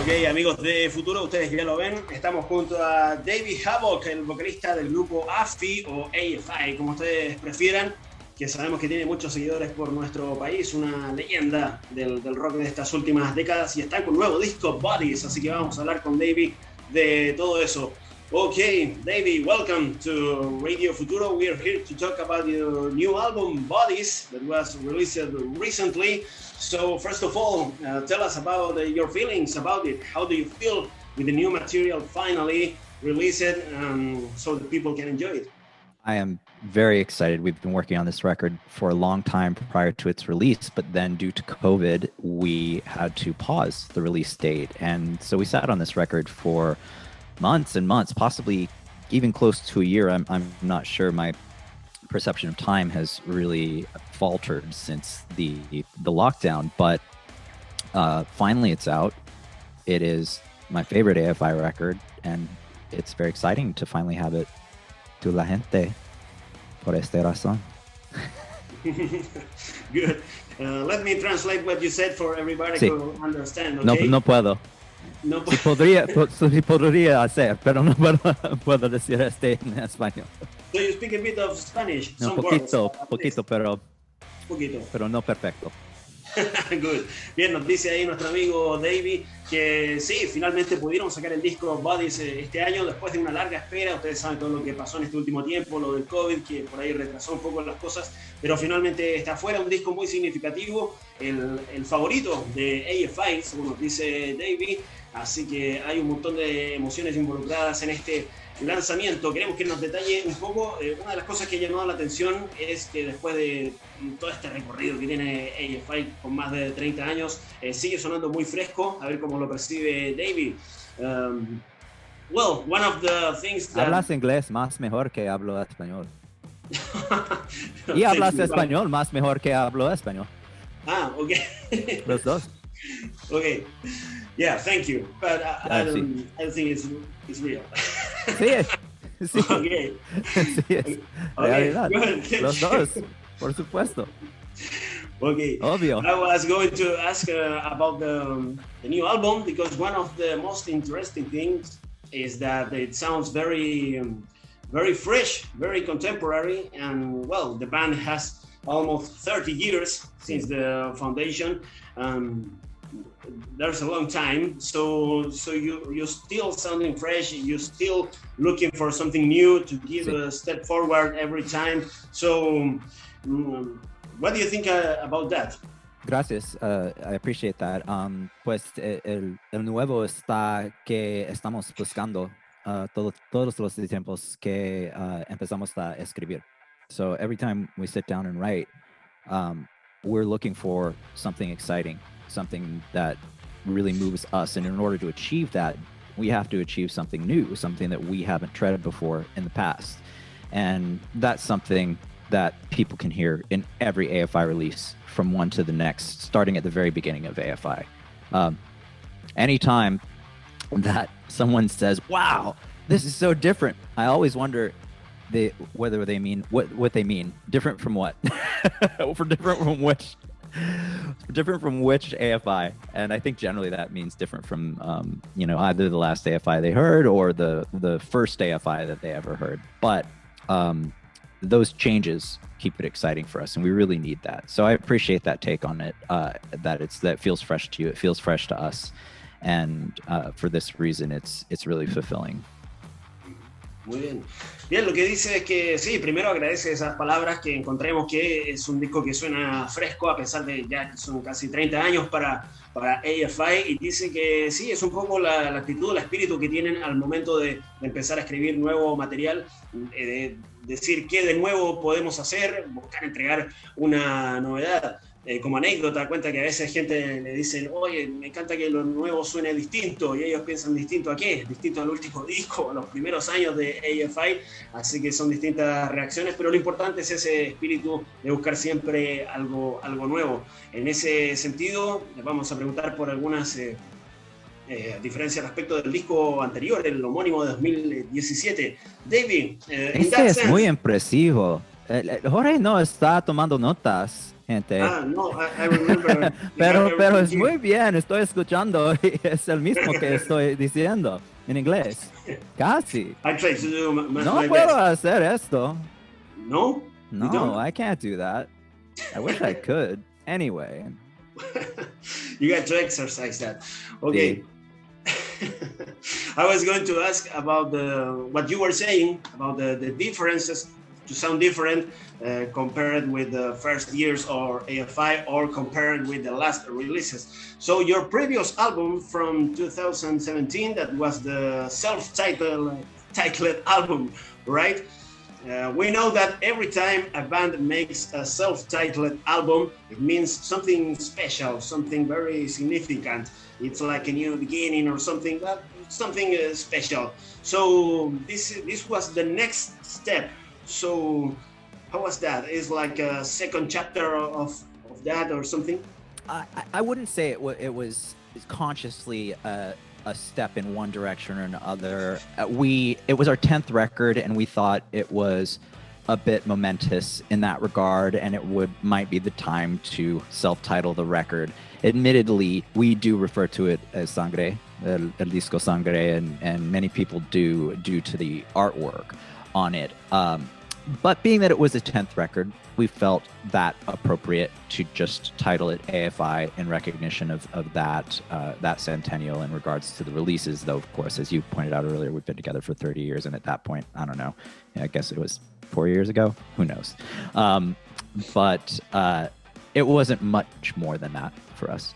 Ok, amigos de Futuro, ustedes ya lo ven, estamos junto a Davey Havok, el vocalista del grupo AFI o AFI, como ustedes prefieran, que sabemos que tiene muchos seguidores por nuestro país, una leyenda del rock de estas últimas décadas, y están con un nuevo disco, Bodies, así que vamos a hablar con Davey de todo eso. Okay, Davey, welcome to Radio Futuro. We are here to talk about your new album, Bodies, that was released recently. So, first of all, tell us about your feelings about it. How do you feel with the new material finally released so that people can enjoy it? I am very excited. We've been working on this record for a long time prior to its release, but then due to COVID, we had to pause the release date. And so we sat on this record for months and months, possibly even close to a year. I'm not sure. My perception of time has really faltered since the lockdown, but finally it's out. It is my favorite AFI record, and it's very exciting to finally have it to la gente por esta razón. Good. Let me translate what you said for everybody to understand. Okay? No puedo. No sí podría hacer, pero no puedo decir en español. So you speak a bit of Spanish? No, some poquito, words, poquito, pero no perfecto. Good. Bien, nos dice ahí nuestro amigo Davey que sí, finalmente pudieron sacar el disco Bodies este año después de una larga espera. Ustedes saben todo lo que pasó en este último tiempo, lo del COVID, que por ahí retrasó un poco las cosas, pero finalmente está afuera, un disco muy significativo, el favorito de AFI, según nos dice Davey. Así que hay un montón de emociones involucradas en este lanzamiento. Queremos que nos detalle un poco. Una de las cosas que ha llamado la atención es que después de todo este recorrido que tiene AFI con más de 30 años, sigue sonando muy fresco. A ver cómo lo percibe Davey. Well, one of the things that... Hablas inglés más mejor que hablo español. Y hablas español más mejor que hablo español. Ah, ok. Los dos. Ok. Yeah, thank you. But I don't think it's real. Sí. Okay. Sí es. Realidad. Los dos, por supuesto. Okay. Obvio. I was going to ask about the new album, because one of the most interesting things is that it sounds very fresh, very contemporary, and well, the band has almost 30 years since the foundation. There's a long time, so you're still sounding fresh. You're still looking for something new to give a step forward every time. So, what do you think about that? Gracias, I appreciate that. Pues el nuevo está que estamos buscando todos los tiempos que empezamos a escribir. So every time we sit down and write, we're looking for something exciting, something that really moves us. And in order to achieve that, we have to achieve something new, something that we haven't treaded before in the past. And that's something that people can hear in every AFI release from one to the next, starting at the very beginning of AFI. Anytime that someone says, wow, this is so different, I always wonder whether they mean what they mean. Different from what? Different from which AFI? And I think generally that means different from either the last AFI they heard or the first AFI that they ever heard. But those changes keep it exciting for us, and we really need that. So I appreciate that take on it. That feels fresh to you. It feels fresh to us, and for this reason, it's really fulfilling. Muy bien. Bien, lo que dice es que sí, primero agradece esas palabras, que encontremos que es un disco que suena fresco a pesar de ya que son casi 30 años para AFI, y dice que sí, es un poco la actitud, el espíritu que tienen al momento de empezar a escribir nuevo material, de decir qué de nuevo podemos hacer, buscar entregar una novedad. Como anécdota, cuenta que a veces gente le dicen, oye, me encanta que lo nuevo suene distinto, y ellos piensan distinto a qué, distinto al último disco, a los primeros años de AFI, así que son distintas reacciones, pero lo importante es ese espíritu de buscar siempre algo nuevo. En ese sentido, les vamos a preguntar por algunas diferencias respecto del disco anterior, el homónimo de 2017. David, es muy impresivo. Jorge no está tomando notas, gente. No, I remember. pero es muy bien, estoy escuchando y es el mismo que estoy diciendo en inglés. Casi. I try to do No my puedo best. hacer esto. No? No, I can't do that. I wish I could. Anyway. You got to exercise that. Okay. I was going to ask about what you were saying about the differences to sound different compared with the first years or AFI or compared with the last releases. So your previous album from 2017, that was the self-titled album, right? We know that every time a band makes a self-titled album, it means something special, something very significant. It's like a new beginning or something special. So this was the next step. So how was that? Is like a second chapter of that or something? I wouldn't say it was consciously a step in one direction or another. It was our 10th record, and we thought it was a bit momentous in that regard, and it might be the time to self-title the record. Admittedly, we do refer to it as Sangre, el disco Sangre, and many people do due to the artwork on it. But being that it was a 10th record, we felt that appropriate to just title it AFI in recognition of that centennial in regards to the releases. Though, of course, as you pointed out earlier, we've been together for 30 years, and at that point, I don't know, I guess it was 4 years ago. Who knows? But it wasn't much more than that for us.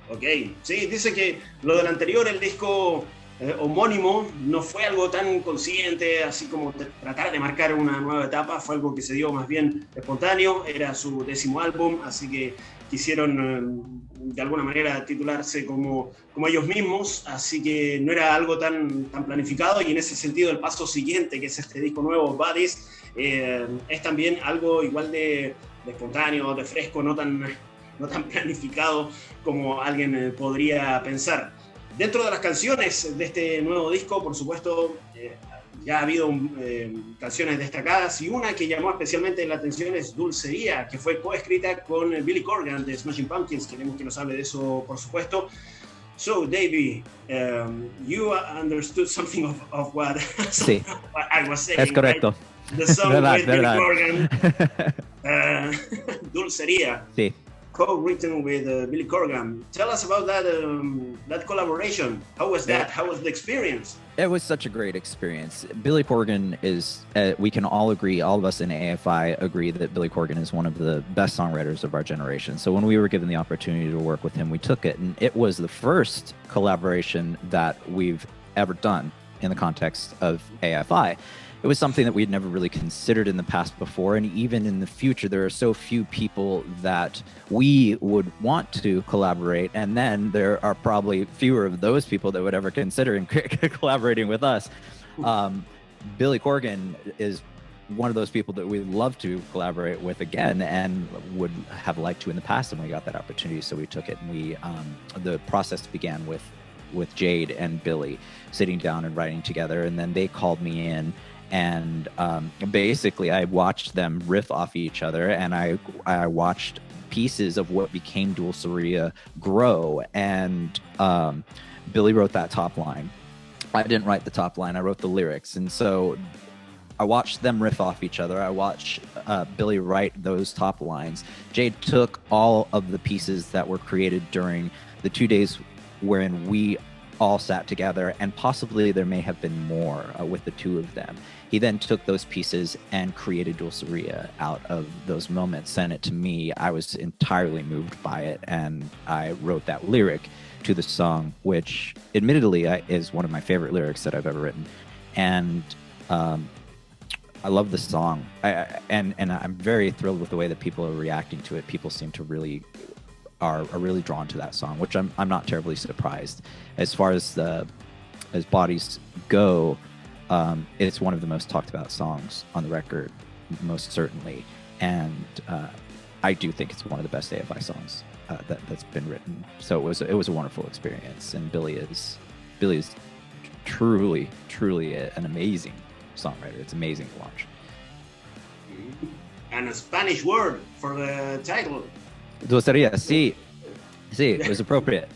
Ok, sí, dice que lo del anterior, el disco homónimo, no fue algo tan consciente, así como tratar de marcar una nueva etapa, fue algo que se dio más bien espontáneo, era su 10º álbum, así que quisieron de alguna manera titularse como ellos mismos, así que no era algo tan planificado, y en ese sentido el paso siguiente, que es este disco nuevo, Bodies, es también algo igual de espontáneo, de fresco, no tan planificado como alguien podría pensar. Dentro de las canciones de este nuevo disco, por supuesto, ya ha habido canciones destacadas, y una que llamó especialmente la atención es Dulcería, que fue coescrita con Billy Corgan de Smashing Pumpkins. Queremos que nos hable de eso, por supuesto. So, Davey, you understood something of what, sí. what I was saying. Es correcto. Right? The song with verdad. Billy Corgan, Dulcería. Sí. Co-written with Billy Corgan. Tell us about that collaboration. How was that? How was the experience? It was such a great experience. Billy Corgan is, we can all agree, all of us in AFI agree that Billy Corgan is one of the best songwriters of our generation. So when we were given the opportunity to work with him, we took it. And it was the first collaboration that we've ever done in the context of AFI. It was something that we'd never really considered in the past before, and even in the future, there are so few people that we would want to collaborate, and then there are probably fewer of those people that would ever consider collaborating with us. Billy Corgan is one of those people that we'd love to collaborate with again, and would have liked to in the past, and we got that opportunity, so we took it. And the process began with Jade and Billy sitting down and writing together, and then they called me in. And basically, I watched them riff off each other, and I watched pieces of what became Dulceria grow. And Billy wrote that top line. I didn't write the top line. I wrote the lyrics. And so I watched them riff off each other. I watched Billy write those top lines. Jade took all of the pieces that were created during the 2 days wherein we all sat together, and possibly there may have been more with the two of them. He then took those pieces and created Dulceria out of those moments, sent it to me. I was entirely moved by it, and I wrote that lyric to the song, which admittedly is one of my favorite lyrics that I've ever written. And I love the song, and I'm very thrilled with the way that people are reacting to it. People seem to really are really drawn to that song, which I'm not terribly surprised. As far as Bodies go, it's one of the most talked about songs on the record, most certainly, and I do think it's one of the best AFI songs that's been written. So it was a wonderful experience, and Billy is truly an amazing songwriter. It's amazing to watch. and a Spanish word for the title. Sería, sí, it was appropriate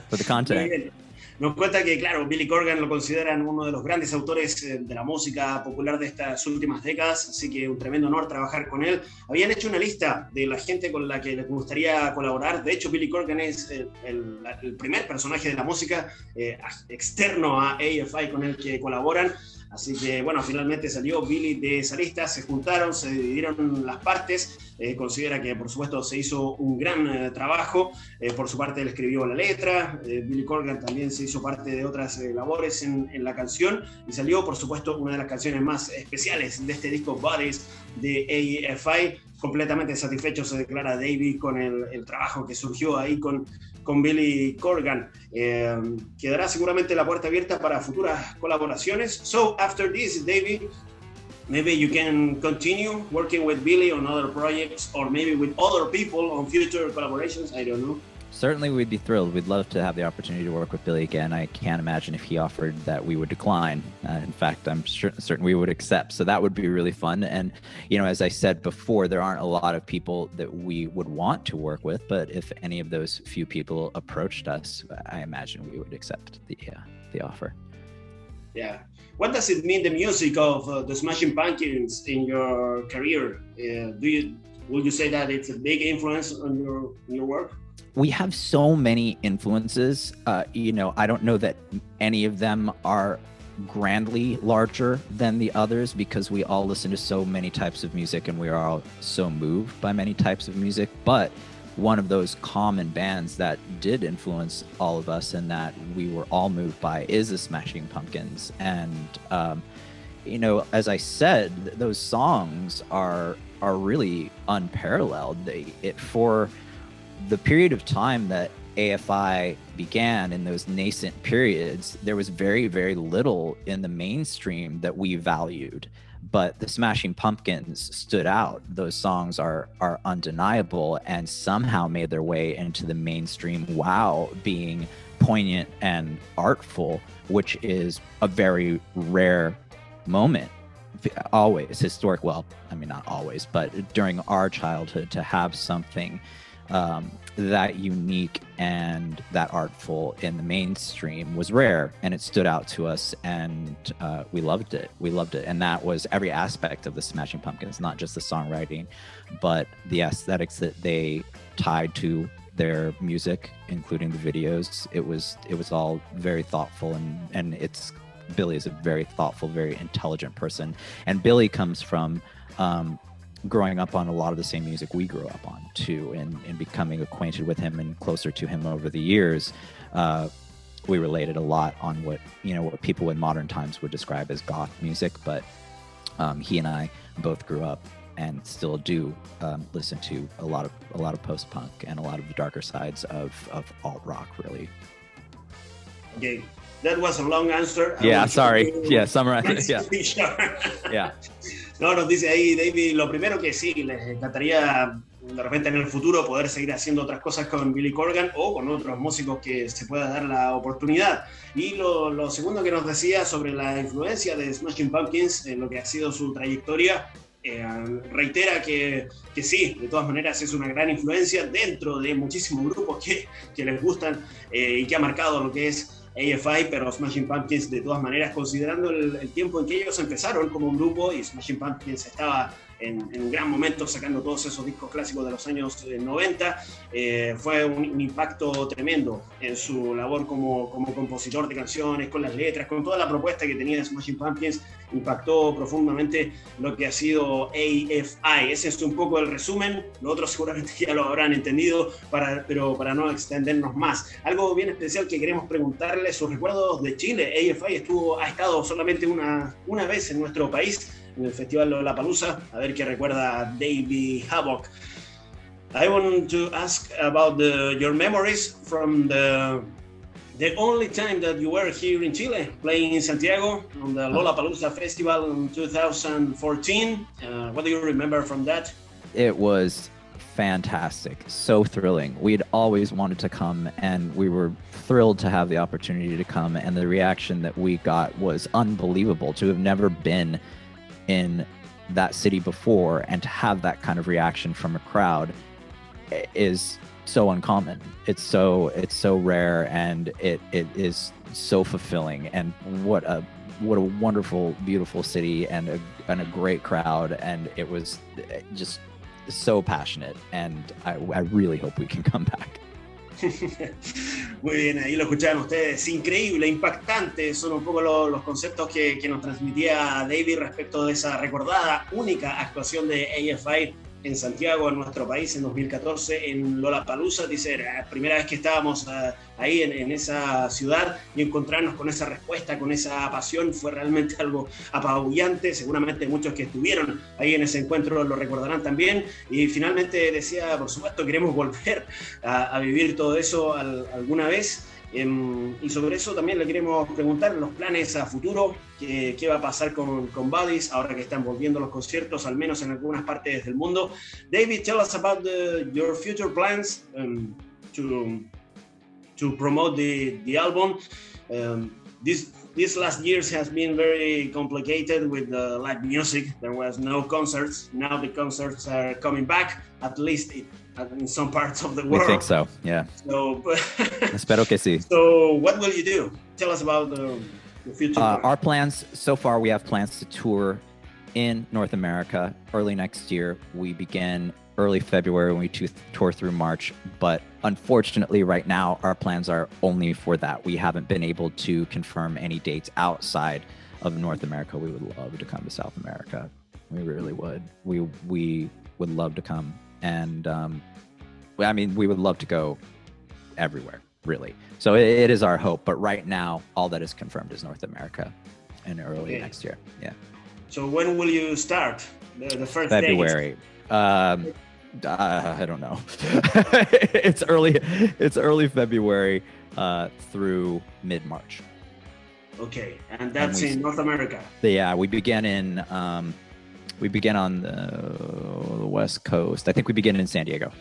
for the content. Nos cuenta que, claro, Billy Corgan lo consideran uno de los grandes autores de la música popular de estas últimas décadas, así que un tremendo honor trabajar con él. Habían hecho una lista de la gente con la que les gustaría colaborar. De hecho, Billy Corgan es el primer personaje de la música externo a AFI con el que colaboran. Así que, bueno, finalmente salió Billy de esa lista, se juntaron, se dividieron las partes, considera que, por supuesto, se hizo un gran trabajo, por su parte él escribió la letra, Billy Corgan también se hizo parte de otras labores en la canción, y salió, por supuesto, una de las canciones más especiales de este disco, Bodies, de AFI. Completamente satisfecho se declara Davey con el trabajo que surgió ahí con Billy Corgan. Quedará seguramente la puerta abierta para futuras colaboraciones. So after this, Davey, maybe you can continue working with Billy on other projects, or maybe with other people on future collaborations. I don't know. Certainly, we'd be thrilled. We'd love to have the opportunity to work with Billy again. I can't imagine if he offered that we would decline. In fact, I'm certain we would accept. So that would be really fun. And, you know, as I said before, there aren't a lot of people that we would want to work with. But if any of those few people approached us, I imagine we would accept the offer. Yeah. What does it mean, the music of the Smashing Pumpkins in your career? Would you say that it's a big influence on your work? We have so many influences. You know, I don't know that any of them are grandly larger than the others, because we all listen to so many types of music and we are all so moved by many types of music. But one of those common bands that did influence all of us and that we were all moved by is the Smashing Pumpkins. And, you know, as I said, those songs are really unparalleled. For the period of time that AFI began, in those nascent periods, there was very, very little in the mainstream that we valued. But the Smashing Pumpkins stood out. Those songs are undeniable and somehow made their way into the mainstream while being poignant and artful, which is a very rare moment. Always historic, well, I mean, not always, but during our childhood, to have something that unique and that artful in the mainstream was rare, and it stood out to us, and we loved it. And that was every aspect of the Smashing Pumpkins, not just the songwriting, but the aesthetics that they tied to their music, including the videos. It was all very thoughtful, and Billy is a very thoughtful, very intelligent person, and Billy comes from growing up on a lot of the same music we grew up on too, and becoming acquainted with him and closer to him over the years, we related a lot on what people in modern times would describe as goth music. But he and I both grew up and still do listen to a lot of post-punk and a lot of the darker sides of alt rock, really. Okay, that was a long answer. Yeah, sorry. Yeah, summarize. Yeah. Yeah. No, nos dice ahí Davey, lo primero que sí, les encantaría de repente en el futuro poder seguir haciendo otras cosas con Billy Corgan o con otros músicos que se pueda dar la oportunidad. Y lo segundo que nos decía sobre la influencia de Smashing Pumpkins en lo que ha sido su trayectoria, reitera que sí, de todas maneras es una gran influencia dentro de muchísimos grupos que les gustan y que ha marcado lo que es AFI, pero Smashing Pumpkins, de todas maneras, considerando el tiempo en que ellos empezaron como un grupo, y Smashing Pumpkins estaba en un gran momento sacando todos esos discos clásicos de los años 90, fue un impacto tremendo en su labor como compositor de canciones, con las letras, con toda la propuesta que tenía Smashing Pumpkins. Impactó profundamente lo que ha sido AFI. Ese es un poco el resumen. Lo otro seguramente ya lo habrán entendido, pero para no extendernos más. Algo bien especial que queremos preguntarle, sus recuerdos de Chile. AFI ha estado solamente una vez en nuestro país, en el Festival Lollapalooza. A ver qué recuerda Davey Havok. I want to ask about your memories from the only time that you were here in Chile, playing in Santiago on the Lollapalooza Festival in 2014. What do you remember from that? It was fantastic, so thrilling. We'd always wanted to come, and we were thrilled to have the opportunity to come, and the reaction that we got was unbelievable. To have never been in that city before, and to have that kind of reaction from a crowd is so uncommon. It's so rare, and it is so fulfilling. And what a wonderful, beautiful city, and a great crowd. And it was just so passionate, and I really hope we can come back. Muy bien, ahí lo escucharon ustedes. Increíble, impactante. Son un poco los conceptos que nos transmitía David respecto de esa recordada, única actuación de AFI en Santiago, en nuestro país, en 2014, en Lollapalooza. Dice, la primera vez que estábamos ahí en esa ciudad, y encontrarnos con esa respuesta, con esa pasión, fue realmente algo apabullante. Seguramente muchos que estuvieron ahí en ese encuentro lo recordarán también. Y finalmente decía, por supuesto, queremos volver a vivir todo eso alguna vez. Y sobre eso también le queremos preguntar los planes a futuro, qué va a pasar con Buddies ahora que están volviendo los conciertos, al menos en algunas partes del mundo. David, tell us about your future plans to promote the album. This last years has been very complicated with the live music. There was no concerts. Now the concerts are coming back, at least in some parts of the world. I think so, yeah. So, espero que sí. So what will you do? Tell us about the future. Our plans, so far we have plans to tour in North America early next year. We begin early February and we tour through March, but unfortunately right now our plans are only for that. We haven't been able to confirm any dates outside of North America. We would love to come to South America. We really would. We would love to come. And I mean, we would love to go everywhere, really. So it is our hope, but right now all that is confirmed is North America in early next year. Yeah. So when will you start? The first February. I don't know. It's early Februry through mid-March. Okay, and that's in North America. Yeah, we begin on the West Coast. I think we begin in San Diego.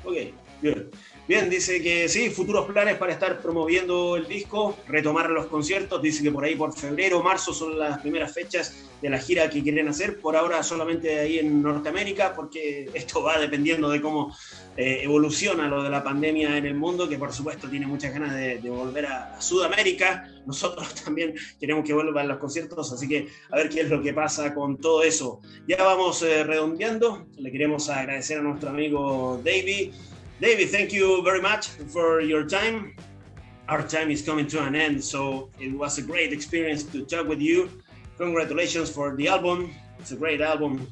Okay, good. Bien, dice que sí, futuros planes para estar promoviendo el disco, retomar los conciertos. Dice que por ahí por febrero o marzo son las primeras fechas de la gira que quieren hacer. Por ahora solamente ahí en Norteamérica, porque esto va dependiendo de cómo evoluciona lo de la pandemia en el mundo, que por supuesto tiene muchas ganas de volver a Sudamérica. Nosotros también queremos que vuelvan los conciertos, así que a ver qué es lo que pasa con todo eso. Ya vamos redondeando. Le queremos agradecer a nuestro amigo Davey. David, thank you very much for your time. Our time is coming to an end, so it was a great experience to talk with you. Congratulations for the album. It's a great album.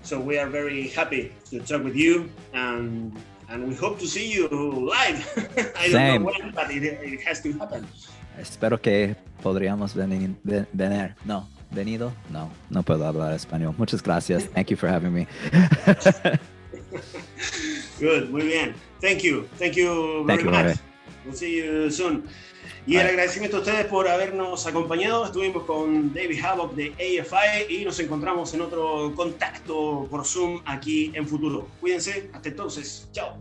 So we are very happy to talk with you, and we hope to see you live. I don't know when, but it has to happen. Espero que podríamos venir. No, venido? No puedo hablar español. Muchas gracias. Thank you for having me. Good, muy bien. Thank you very much. We'll see you soon. Y el agradecimiento a ustedes por habernos acompañado. Estuvimos con Davey Havok de AFI y nos encontramos en otro contacto por Zoom aquí en Futuro. Cuídense, hasta entonces. Chao.